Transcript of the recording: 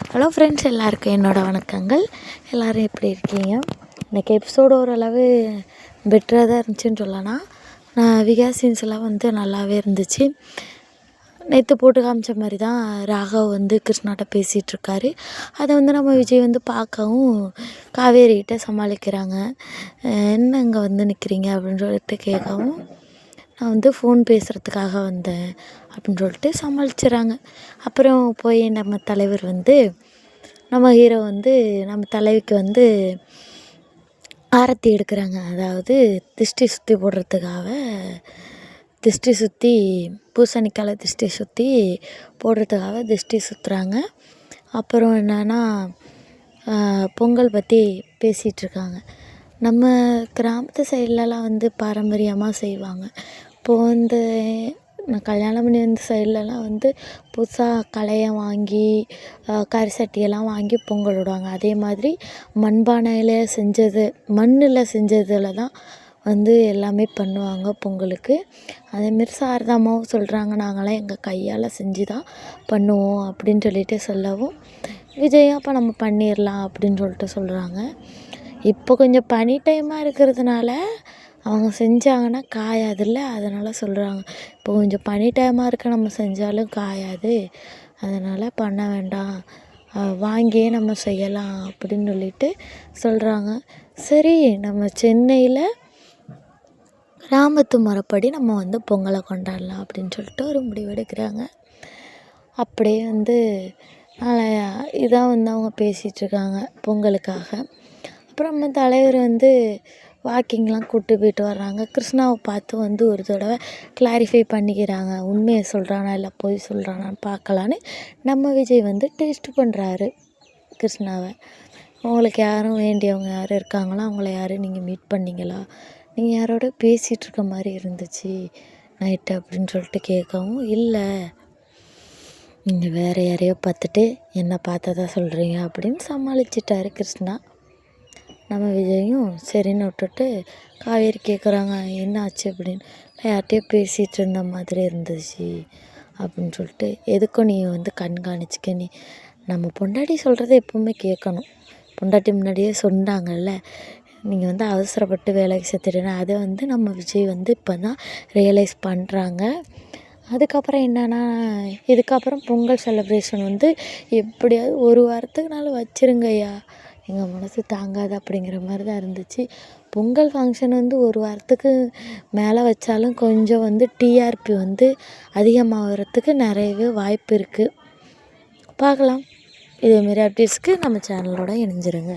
Hello friends, எல்லாருக்கும் என்னோடய வணக்கங்கள். எல்லோரும் எப்படி இருக்கீங்க? இன்றைக்கி எபிசோடு ஓரளவு பெட்டராக தான் இருந்துச்சுன்னு சொல்லலாம். விகாஸ் சீன்ஸ்லாம் நல்லாவே இருந்துச்சு. நேற்று போட்டு காமிச்ச மாதிரி தான் ராகவ் கிருஷ்ணாட்ட பேசிகிட்ருக்காரு. அதை நம்ம விஜய் பார்க்கவும் காவேரிகிட்ட சமாளிக்கிறாங்க. என்ன இங்கே நிற்கிறீங்க அப்படின்னு சொல்லிட்டு கேட்கவும், நான் ஃபோன் பேசுகிறதுக்காக வந்தேன் அப்படின்னு சொல்லிட்டு சமாளிச்சிடறாங்க. அப்புறம் போய் நம்ம தலைவர் நம்ம ஹீரோ நம்ம தலைவிக்கு ஆரத்தி எடுக்கிறாங்க. அதாவது திருஷ்டி சுற்றி போடுறதுக்காக திருஷ்டி சுற்றி பூசணிக்கால திருஷ்டி சுற்றி போடுறதுக்காக திருஷ்டி சுற்றுறாங்க. அப்புறம் என்னென்னா பொங்கல் பற்றி பேசிகிட்ருக்காங்க. நம்ம கிராமத்து சைட்லலாம் பாரம்பரியமாக செய்வாங்க. இப்போது நான் கல்யாணம் பண்ணி வந்த சைட்லலாம் புதுசாக களையை வாங்கி கறி சட்டியெல்லாம் வாங்கி பொங்கல் விடுவாங்க. அதே மாதிரி மண்பானையில் செஞ்சது, மண்ணில் செஞ்சதில் தான் எல்லாமே பண்ணுவாங்க பொங்கலுக்கு. அதேமாரி சாரதாம்மாவும் சொல்கிறாங்க, நாங்களாம் எங்கள் கையால் செஞ்சு தான் பண்ணுவோம் அப்படின்னு சொல்லிட்டு சொல்லவும், விஜயும் அப்போ நம்ம பண்ணிடலாம் அப்படின்னு சொல்லிட்டு சொல்கிறாங்க. இப்போ கொஞ்சம் பனி டைமாக இருக்கிறதுனால அவங்க செஞ்சாங்கன்னா காயாதுல்ல, அதனால் சொல்கிறாங்க. இப்போ கொஞ்சம் பனி டைமாக இருக்க நம்ம செஞ்சாலும் காயாது, அதனால் பண்ண வேண்டாம், வாங்கியே நம்ம செய்யலாம் அப்படின்னு சொல்லிட்டு சொல்கிறாங்க. சரி, நம்ம சென்னையில் கிராமத்து முறைப்படி நம்ம பொங்கலை கொண்டாடலாம் அப்படின்னு சொல்லிட்டு ஒரு முடிவெடுக்கிறாங்க. அப்படியே இதான் அவங்க பேசிகிட்ருக்காங்க பொங்கலுக்காக. அப்புறம் நம்ம தலைவர் வாக்கிங்லாம் கூப்பிட்டு போயிட்டு வர்றாங்க. கிருஷ்ணாவை பார்த்து ஒரு தடவை கிளாரிஃபை பண்ணிக்கிறாங்க. உண்மையை சொல்கிறானா இல்லை பொய் சொல்கிறானான்னு பார்க்கலான்னு நம்ம விஜய் டெஸ்ட் பண்ணுறாரு கிருஷ்ணாவை. உங்களுக்கு யாரும் வேண்டியவங்க யாரும் இருக்காங்களா? அவங்கள யாரும் நீங்கள் மீட் பண்ணிங்களா? நீங்கள் யாரோட பேசிகிட்ருக்க மாதிரி இருந்துச்சு நைட்டு அப்படின்னு சொல்லிட்டு கேட்கவும், இல்லை, நீங்கள் வேறு யாரையோ பார்த்துட்டு என்னை பார்த்ததா சொல்கிறீங்க அப்படின்னு சமாளிச்சிட்டாரு கிருஷ்ணா. நம்ம விஜயும் சரின்னு விட்டுட்டு காவேரி கேட்குறாங்க, என்ன ஆச்சு அப்படின்னு. யார்கிட்டயோ பேசிகிட்டு இருந்த மாதிரி இருந்துச்சு அப்படின்னு சொல்லிட்டு, எதுக்கும் நீ கண்காணிச்சிக்க, நீ நம்ம பொண்டாட்டி சொல்கிறத எப்போவுமே கேட்கணும். பொண்டாட்டி முன்னாடியே சொன்னாங்கல்ல, நீங்கள் அவசரப்பட்டு வேலைக்கு சேர்த்துட்டேன்னா அதை நம்ம விஜய் இப்போ தான் ரியலைஸ் பண்ணுறாங்க. அதுக்கப்புறம் என்னென்னா, இதுக்கப்புறம் பொங்கல் செலிப்ரேஷன் எப்படியாவது ஒரு வாரத்துக்குனாலும் வச்சுருங்கய்யா, எங்கள் மனசு தாங்காது அப்படிங்கிற மாதிரி தான் இருந்துச்சு. பொங்கல் ஃபங்க்ஷன் ஒரு வாரத்துக்கு மேலே வச்சாலும் கொஞ்சம் டிஆர்பி அதிகமாகிறதுக்கு நிறையவே வாய்ப்பு இருக்குது. பார்க்கலாம். இதேமாரி அப்டேட்ஸ்க்கு நம்ம சேனலோட இணைஞ்சிருங்க.